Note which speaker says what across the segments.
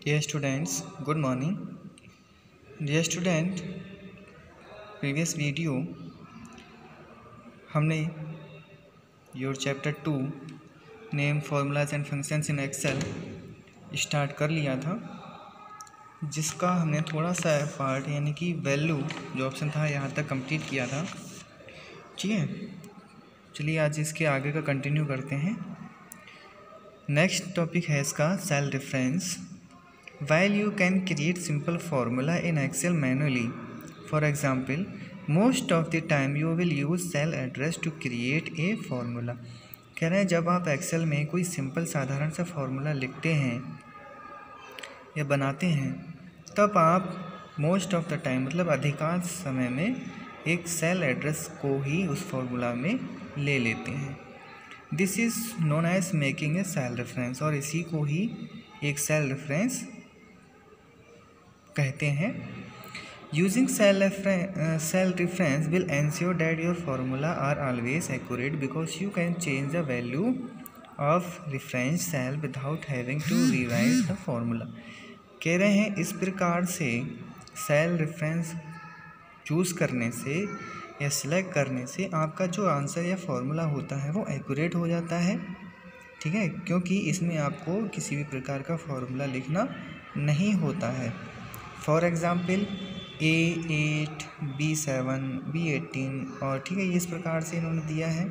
Speaker 1: Dear students, good morning. Dear student, previous video हमने your chapter 2 name formulas and functions in Excel start कर लिया था, जिसका हमने थोड़ा सा पार्ट यानी कि वैल्यू जो ऑप्शन था यहाँ तक कंप्लीट किया था। ठीक है, चलिए आज इसके आगे का कंटिन्यू करते हैं। नेक्स्ट टॉपिक है इसका cell reference. While you can create simple formula in Excel manually, for example, most of the time you will use cell address to create a formula. कह रहे हैं जब आप एक्सेल में कोई सिंपल साधारण सा फॉर्मूला लिखते हैं या बनाते हैं तब आप मोस्ट ऑफ द टाइम मतलब अधिकांश समय में एक सेल एड्रेस को ही उस फॉर्मूला में ले लेते हैं। This is known as making a cell reference, और इसी को ही एक सेल रेफरेंस कहते हैं। Using cell reference will ensure that your formula are always accurate because you can change the value of reference cell without having to rewrite the formula. कह रहे हैं इस प्रकार से सेल रेफरेंस चूज़ करने से या सिलेक्ट करने से आपका जो आंसर या फार्मूला होता है वो एक्यूरेट हो जाता है। ठीक है, क्योंकि इसमें आपको किसी भी प्रकार का फार्मूला लिखना नहीं होता है। For example A8, B7, B18 और ठीक है इस प्रकार से इन्होंने दिया है,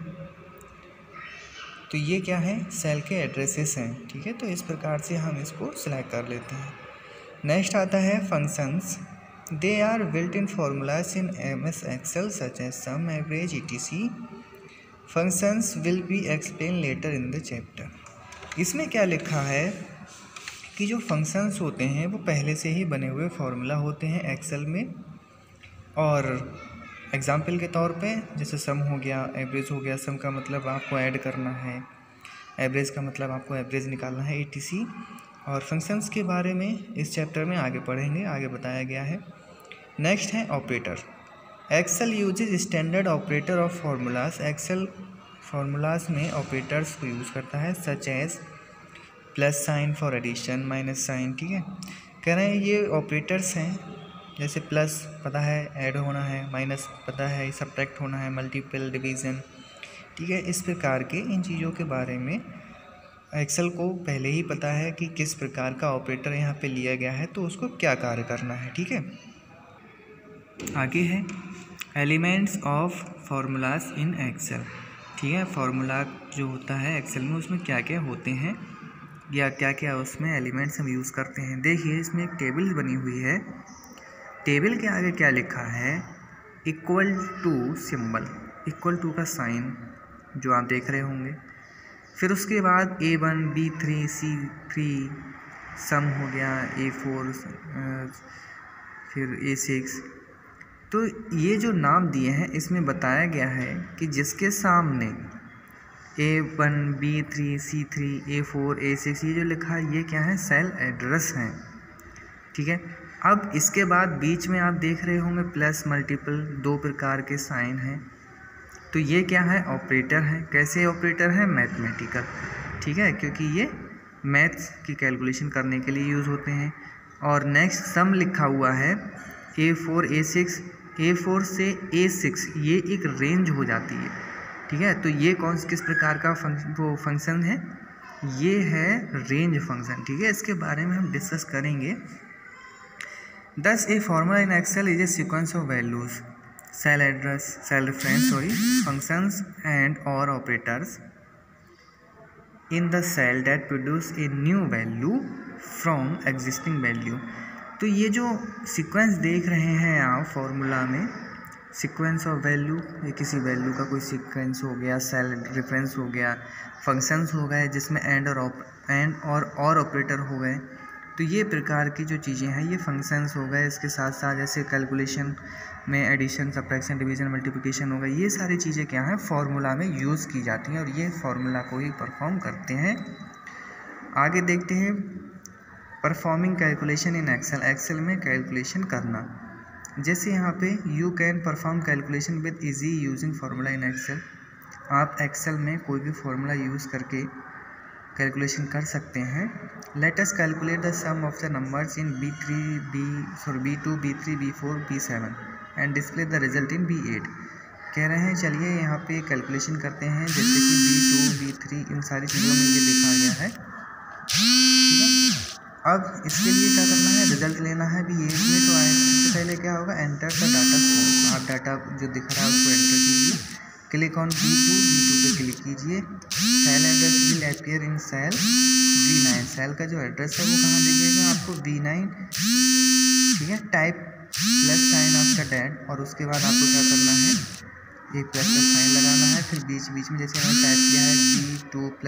Speaker 1: तो ये क्या है सेल के एड्रेसेस हैं। ठीक है, तो इस प्रकार से हम इसको सिलेक्ट कर लेते हैं। नेक्स्ट आता है functions. They are built in formulas in MS Excel such as sum, average, etc. Functions will be explain later in the chapter. इसमें क्या लिखा है कि जो फंक्शंस होते हैं वो पहले से ही बने हुए फार्मूला होते हैं एक्सेल में, और एग्जाम्पल के तौर पे जैसे सम हो गया, एवरेज हो गया। सम का मतलब आपको ऐड करना है, एवरेज का मतलब आपको एवरेज निकालना है, etc. और फंक्शंस के बारे में इस चैप्टर में आगे पढ़ेंगे, आगे बताया गया है। नेक्स्ट है operator. Excel uses standard operator of formulas. Excel formulas में ऑपरेटर्स को यूज़ करता है, such as plus sign for addition, minus sign. ठीक है, कह रहे हैं ये ऑपरेटर्स हैं, जैसे प्लस पता है ऐड होना है, माइनस पता है सब्ट्रैक्ट होना है, मल्टीपल, डिवीज़न। ठीक है, इस प्रकार के इन चीज़ों के बारे में एक्सेल को पहले ही पता है कि किस प्रकार का ऑपरेटर यहाँ पे लिया गया है तो उसको क्या कार्य करना है। ठीक है, आगे है elements of formulas in Excel. ठीक है, फार्मूला जो होता है एक्सेल में उसमें क्या क्या होते हैं या क्या क्या उसमें एलिमेंट्स हम यूज़ करते हैं। देखिए इसमें एक टेबल बनी हुई है, टेबल के आगे क्या लिखा है, equal to symbol, equal to का साइन जो आप देख रहे होंगे। फिर उसके बाद A1, B3, C3, सम हो गया, A4, फिर A6। तो ये जो नाम दिए हैं इसमें बताया गया है कि जिसके सामने A1, B3, C3, A4, A6 ये जो लिखा है ये क्या है सेल एड्रेस हैं। ठीक है, अब इसके बाद बीच में आप देख रहे होंगे प्लस, मल्टीपल, दो प्रकार के साइन हैं, तो ये क्या है ऑपरेटर है। कैसे ऑपरेटर है, मैथमेटिकल। ठीक है, क्योंकि ये मैथ्स की कैलकुलेशन करने के लिए यूज़ होते हैं। और नेक्स्ट सम लिखा हुआ है A4, A6, A4 से A6 ये एक रेंज हो जाती है। ठीक है, तो ये किस प्रकार का फंक्शन है, ये है रेंज फंक्शन। ठीक है, इसके बारे में हम डिस्कस करेंगे। This a formula in Excel is a sequence of values, cell address, cell reference functions and और operators in the cell that produce a new value from existing value. तो ये जो सीक्वेंस देख रहे हैं आप फार्मूला में, सीक्वेंस ऑफ वैल्यू, ये किसी वैल्यू का कोई सीक्वेंस हो गया, सेल रेफरेंस हो गया, फंक्शंस हो गए जिसमें एंड और ऑपरेटर हो गए। तो ये प्रकार की जो चीज़ें हैं ये फंक्शंस हो गए। इसके साथ साथ जैसे कैलकुलेशन में एडिशन, सब्ट्रैक्शन, डिवीज़न, मल्टीप्लिकेशन हो गए, ये सारी चीज़ें क्या हैं फार्मूला में यूज़ की जाती हैं और ये फार्मूला को ही परफॉर्म करते हैं। आगे देखते हैं performing calculation in Excel. Excel में कैलकुलेशन करना, जैसे यहाँ पे you can perform calculation with easy using formula in Excel. आप एक्सेल में कोई भी फार्मूला यूज़ करके कैलकुलेशन कर सकते हैं। Let us calculate the sum of the numbers in B2, B3, B4, B7 and display the result in B8। कह रहे हैं चलिए यहाँ पे कैलकुलेशन करते हैं, जैसे कि B2, B3 इन सारी चीज़ों में ये देखा गया है, ठीक है। अब इसके लिए क्या करना है, रिजल्ट लेना है B8 में। तो सबसे पहले क्या होगा, एंटर द डाटा को, आप डाटा जो दिख रहा है उसको एंटर कीजिए। क्लिक ऑन B2 पे क्लिक कीजिए। Cell address will appear in cell B9। Cell का जो एड्रेस है वो कहाँ दिखेगा आपको, B9, ठीक है। टाइप +साइन आफ्टर दैट, और उसके बाद आपको क्या करना है, एक प्लस का साइन लगाना है, फिर बीच बीच में जैसे हमने टाइप किया है B2+।